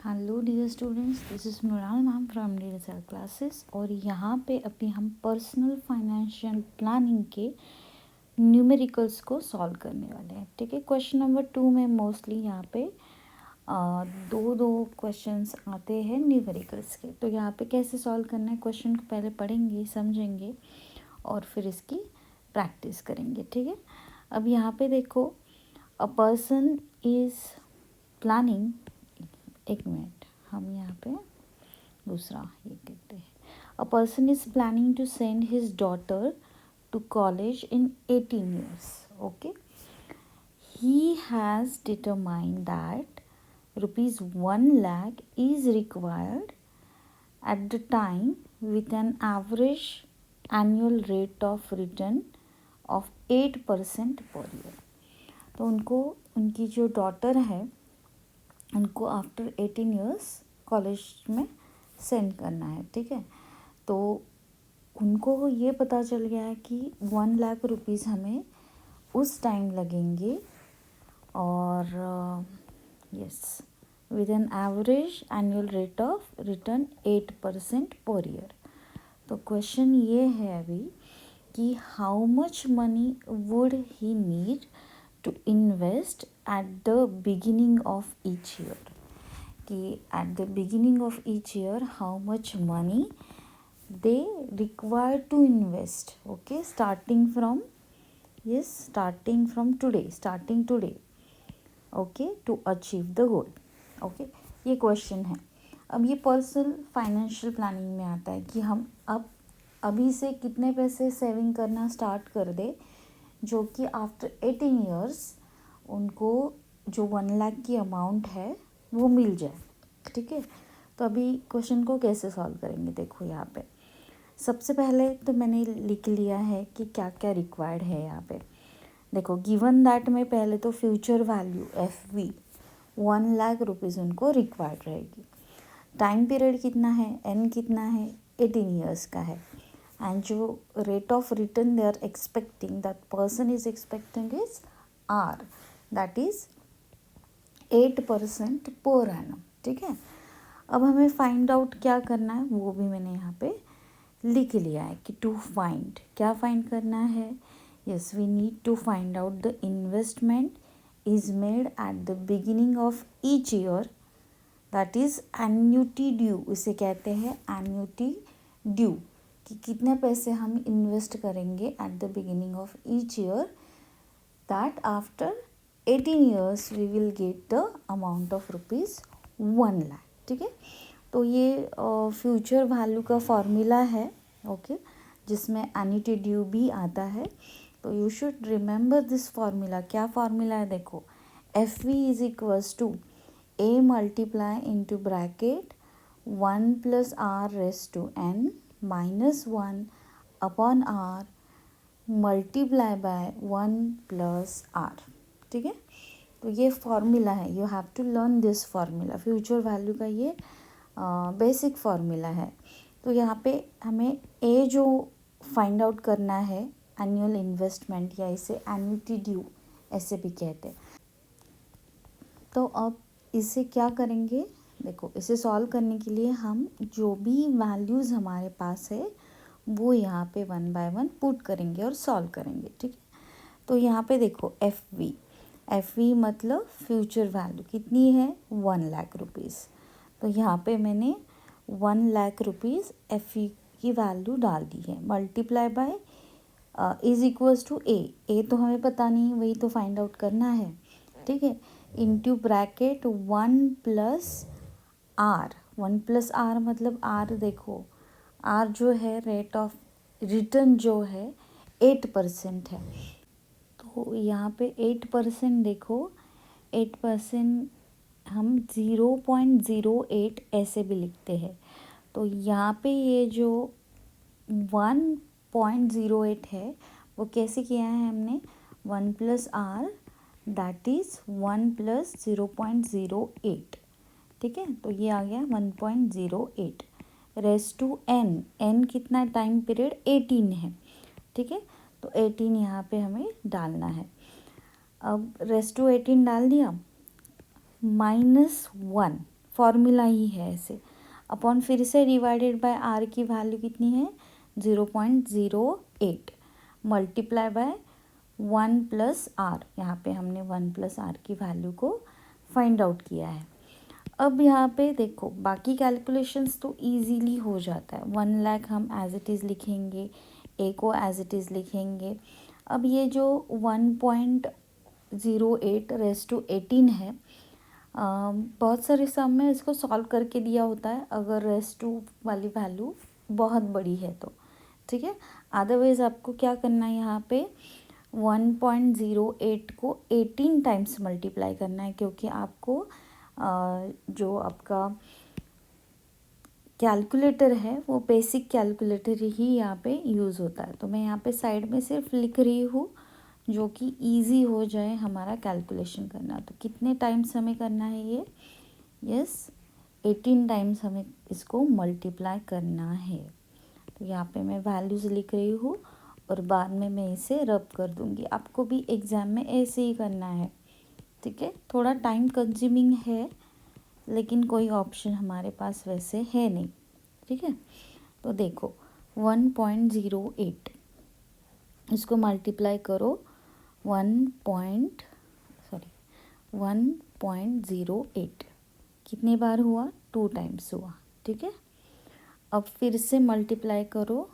Hello dear students, this is Mrinal ma'am from DSL classes. और यहाँ पे अभी हम पर्सनल फाइनेंशियल प्लानिंग के न्यूमेरिकल्स को सॉल्व करने वाले हैं। ठीक है, क्वेश्चन नंबर 2 में मोस्टली यहाँ पे दो दो क्वेश्चंस आते हैं न्यूमेरिकल्स के। तो यहाँ पे कैसे सॉल्व करना है, क्वेश्चन को पहले पढ़ेंगे, समझेंगे और फिर इसकी प्रैक्टिस करेंगे। ठीक है, अब यहाँ पे देखो, अ पर्सन इज़ प्लानिंग, एक मिनट, हम यहाँ पे दूसरा ये कहते हैं। A person is planning to send his daughter to college in 18 years. Okay, he has determined that rupees 1 lakh is required at the time with an average annual rate of return of 8% per year. तो उनको, उनकी जो daughter है उनको after 18 years college में send करना है। ठीक है, तो उनको ये पता चल गया है कि 1 लाख रुपीज़ हमें उस टाइम लगेंगे और yes, with an average annual rate of return 8% per year. तो क्वेश्चन ये है अभी कि how much money would he need to invest at the beginning of each year, कि at the beginning of each year how much money they require to invest. Okay, starting today, okay, to achieve the goal. Okay, ये question है। अब ये personal financial planning में आता है कि हम अभी से कितने पैसे सेविंग करना स्टार्ट कर दे जो कि आफ्टर 18 years उनको जो 1 लाख की अमाउंट है वो मिल जाए। ठीक है, तो अभी क्वेश्चन को कैसे सॉल्व करेंगे, देखो यहाँ पे सबसे पहले तो मैंने लिख लिया है कि क्या क्या रिक्वायर्ड है। यहाँ पे देखो, गिवन दैट में पहले तो future value FV 1 lakh rupees उनको रिक्वायर्ड रहेगी। टाइम पीरियड कितना है, N कितना है, 18 years का है। एंड जो rate of return they are expecting, that person is expecting is R, that is 8% per annum. ठीक है, अब हमें फाइंड आउट क्या करना है वो भी मैंने यहाँ पे लिख लिया है कि टू फाइंड, क्या फाइंड करना है। Yes, we need to find out the investment is made at the beginning of each year, that is annuity due, इसे कहते हैं एन्यूटी ड्यू, कि कितने पैसे हम इन्वेस्ट करेंगे at the beginning of each year, that after 18 years we will get the amount of rupees 1 lakh. ठीक है, तो ये फ्यूचर वैल्यू का फॉर्मूला है। ओके, जिसमें एन्यूटी ड्यू भी आता है। तो you should remember this formula. क्या फार्मूला है, देखो, FV is equals to A multiply into bracket 1 + R raise to N minus 1 upon R multiply by 1 + R। ठीक है, तो ये फॉर्मूला है, you have to learn this formula. Future value का ये बेसिक फार्मूला है। तो यहाँ पे हमें ए जो फाइंड आउट करना है, एनुअल इन्वेस्टमेंट, या इसे एन्युटी ड्यू ऐसे भी कहते हैं। तो अब इसे क्या करेंगे, देखो, इसे सॉल्व करने के लिए हम जो भी वैल्यूज़ हमारे पास है वो यहाँ पे 1 by 1 पुट करेंगे और सॉल्व करेंगे। ठीक है, तो यहाँ पे देखो, FV मतलब फ्यूचर वैल्यू कितनी है, 1 लाख रुपीज़। तो यहाँ पे मैंने 1 लाख रुपीज़ FV की वैल्यू डाल दी है, multiply by is equals to A तो हमें पता नहीं, वही तो फाइंड आउट करना है। ठीक है, इंटू ब्रैकेट 1 + R। 1 + R मतलब R, देखो R जो है रेट ऑफ रिटर्न जो है 8% है। तो यहाँ पे 8%, देखो 8% हम 0.08 ऐसे भी लिखते हैं। तो यहाँ पे ये जो 1.08 है वो कैसे किया है हमने, 1 + R दैट इज़ 1 + 0.08। ठीक है, तो ये आ गया 1.08 रेज़ टू N कितना टाइम पीरियड 18 है। ठीक है, तो 18 यहाँ पे हमें डालना है। अब रेज़ टू 18 डाल दिया, -1 फॉर्मूला ही है ऐसे। अपॉन फिर से डिवाइडेड बाय आर की वैल्यू कितनी है 0.08 मल्टीप्लाई बाय 1 प्लस आर, यहाँ पे हमने 1 प्लस आर की वैल्यू को फाइंड आउट किया है। अब यहाँ पे देखो बाकी कैलकुलेशंस तो इजीली हो जाता है। 1 लाख हम एज इट इज़ लिखेंगे, ए को एज इट इज़ लिखेंगे। अब ये जो 1.08 रेज़ टू 18 है, बहुत सारे सम में इसको सॉल्व करके दिया होता है अगर रेज़ टू वाली वैल्यू बहुत बड़ी है तो, ठीक है। अदरवाइज़ आपको क्या करना है, यहाँ पे 1.08 को 18 टाइम्स मल्टीप्लाई करना है, क्योंकि आपको जो आपका कैलकुलेटर है वो बेसिक कैलकुलेटर ही यहाँ पे यूज़ होता है। तो मैं यहाँ पे साइड में सिर्फ लिख रही हूँ जो कि इजी हो जाए हमारा कैलकुलेशन करना। तो कितने टाइम्स हमें करना है ये, यस 18 टाइम्स हमें इसको मल्टीप्लाई करना है। तो यहाँ पे मैं वैल्यूज़ लिख रही हूँ और बाद में मैं इसे रब कर दूँगी। आपको भी एग्ज़ाम में ऐसे ही करना है, ठीक है। थोड़ा टाइम कंज्यूमिंग है लेकिन कोई ऑप्शन हमारे पास वैसे है नहीं, ठीक है। तो देखो 1.08 इसको मल्टीप्लाई करो 1.08 कितने बार हुआ, 2 टाइम्स हुआ, ठीक है। अब फिर से मल्टीप्लाई करो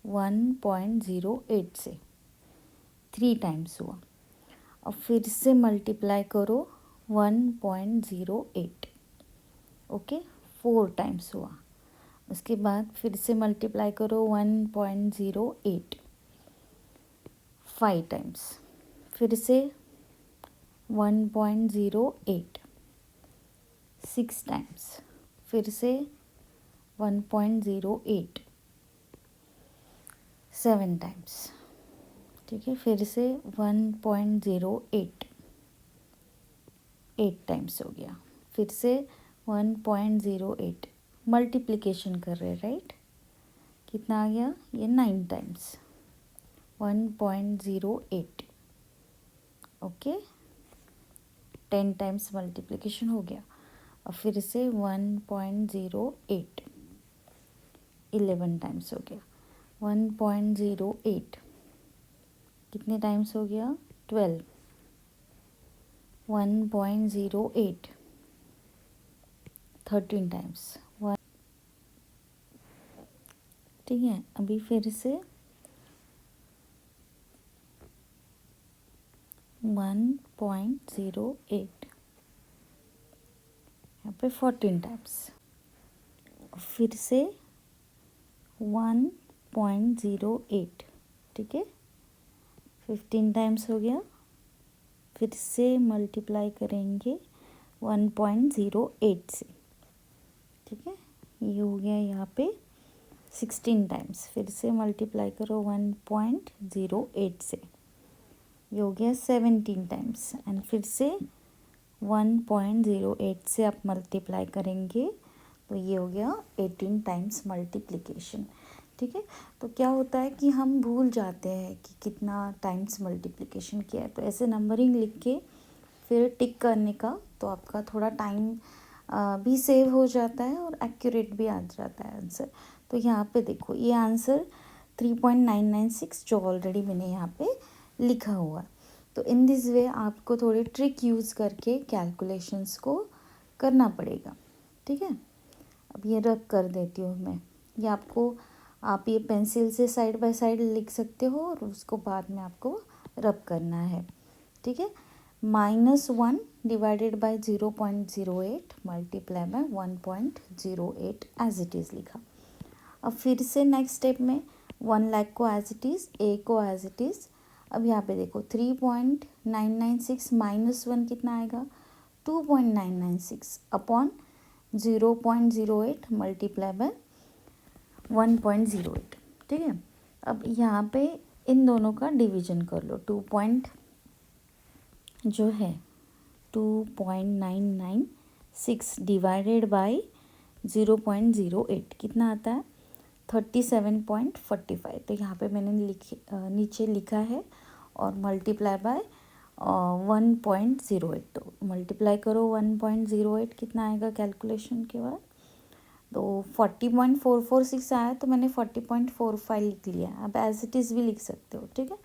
1.08 से, 3 टाइम्स हुआ। अब फिर से मल्टीप्लाई करो 1.08, ओके 4 टाइम्स हुआ। उसके बाद फिर से मल्टीप्लाई करो 1.08 5 टाइम्स, फिर से 1.08 6 टाइम्स, फिर से 1.08 7 टाइम्स, ठीक है। फिर से 1.08 8 टाइम्स हो गया। फिर से 1.08 मल्टीप्लिकेशन कर रहे, राइट, कितना आ गया ये 9 टाइम्स 1.08, ओके 10 टाइम्स मल्टीप्लिकेशन हो गया। और फिर से 1.08 11 टाइम्स हो गया। 1.08 कितने टाइम्स हो गया 12। 1.08 13 टाइम्स, ठीक है। अभी फिर से 1.08 यहाँ पे 14 टाइम्स, फिर से 1.08, ठीक है 15 टाइम्स हो गया। फिर से मल्टीप्लाई करेंगे 1.08 से, ठीक है ये हो गया यहाँ पे 16 टाइम्स। फिर से मल्टीप्लाई करो 1.08 से, ये हो गया 17 टाइम्स। एंड फिर से 1.08 से आप मल्टीप्लाई करेंगे तो ये हो गया 18 टाइम्स मल्टीप्लिकेशन, ठीक है। तो क्या होता है कि हम भूल जाते हैं कि कितना टाइम्स मल्टीप्लिकेशन किया है, तो ऐसे नंबरिंग लिख के फिर टिक करने का, तो आपका थोड़ा टाइम भी सेव हो जाता है और एक्यूरेट भी आ जाता है आंसर। तो यहाँ पे देखो ये आंसर 3.996 जो ऑलरेडी मैंने यहाँ पे लिखा हुआ। तो इन दिस वे आपको थोड़े ट्रिक यूज़ करके कैलकुलेशंस को करना पड़ेगा, ठीक है। अब ये रब कर देती हूँ मैं, ये आपको, आप ये पेंसिल से साइड बाय साइड लिख सकते हो और उसको बाद में आपको रब करना है, ठीक है। -1 divided by 0.08 multiply by 1.08 as it is लिखा। अब फिर से नेक्स्ट स्टेप में 1 लाख को एज इट इज़, ए को एज इट इज़। अब यहाँ पे देखो 3.996 -1 कितना आएगा 2.996 अपॉन 0.08 मल्टीप्लाई बाय 1.08, ठीक है। अब यहाँ पे इन दोनों का डिवीजन कर लो, 2.996 डिवाइडेड बाय 0.08 कितना आता है 37.45। तो यहाँ पे मैंने नीचे लिखा है और मल्टीप्लाई बाय 1.08, तो मल्टीप्लाई करो 1.08, कितना आएगा कैलकुलेशन के बाद, तो 40.446 आया, तो मैंने 40.45 लिख लिया। अब एज इट इज़ भी लिख सकते हो, ठीक है।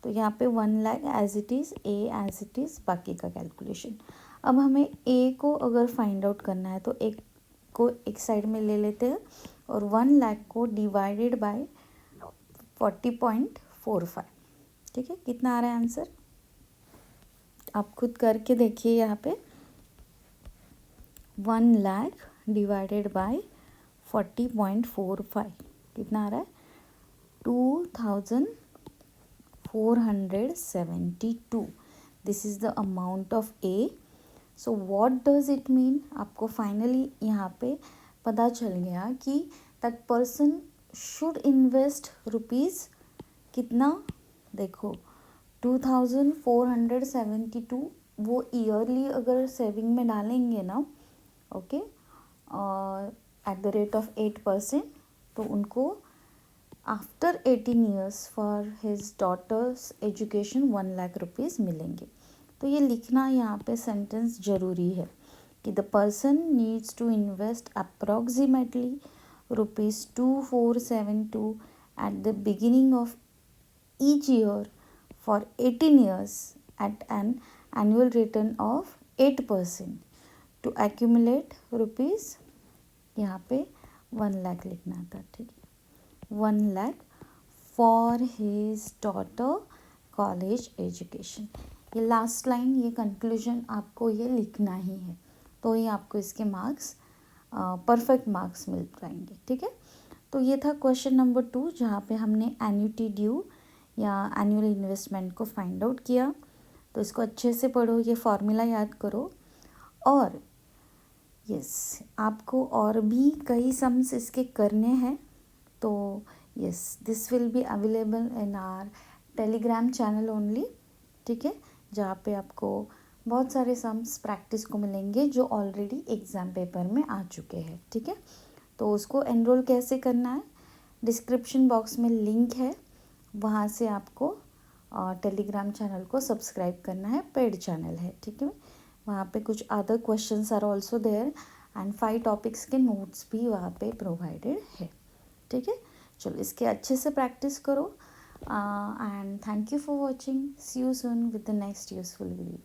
तो यहाँ पे 1 lakh as it is, A as it is, बाकी का कैलकुलेशन। अब हमें ए को अगर फाइंड आउट करना है तो एक को एक साइड में ले लेते हैं और 1 लाख को डिवाइडेड बाय 40.45, ठीक है। कितना आ रहा है आंसर, आप खुद करके देखिए। यहाँ पे 1 लाख डिवाइडेड बाय 40.45 कितना आ रहा है, 2472। This is the amount of A. So what does it mean, आपको फाइनली यहाँ पे पता चल गया कि that person should invest rupees कितना, देखो 2472 वो ईयरली अगर सेविंग में डालेंगे ना, okay, at the rate of 8%, तो उनको after 18 years for his daughter's education 1 lakh rupees मिलेंगे। तो ये लिखना यहाँ पे सेंटेंस ज़रूरी है कि the person needs to invest approximately ₹2472 at the beginning of each year for 18 years at an annual return of 8% to accumulate rupees, यहाँ पे 1 लाख लिखना था, ठीक है, 1 lakh for his daughter college education. ये लास्ट लाइन, ये कंक्लूजन आपको ये लिखना ही है, तो ये आपको इसके मार्क्स परफेक्ट मार्क्स मिल जाएंगे, ठीक है। तो ये था क्वेश्चन नंबर 2, जहाँ पे हमने एन्युटी ड्यू या एनुअल इन्वेस्टमेंट को फाइंड आउट किया। तो इसको अच्छे से पढ़ो, ये फॉर्मूला याद करो, और यस आपको और भी कई सम्स इसके करने हैं। तो yes, this will be available in our Telegram channel only, ठीक है, जहाँ पे आपको बहुत सारे सम्स प्रैक्टिस को मिलेंगे जो ऑलरेडी एग्ज़ाम पेपर में आ चुके हैं, ठीक है। तो उसको एनरोल कैसे करना है, डिस्क्रिप्शन बॉक्स में लिंक है, वहाँ से आपको टेलीग्राम चैनल को सब्सक्राइब करना है, पेड चैनल है, ठीक है। वहाँ पे कुछ other questions are also there and 5 topics के नोट्स भी वहाँ पे प्रोवाइडेड है, ठीक है। चलो इसके अच्छे से प्रैक्टिस करो, and thank you for watching. See you soon with the next useful video.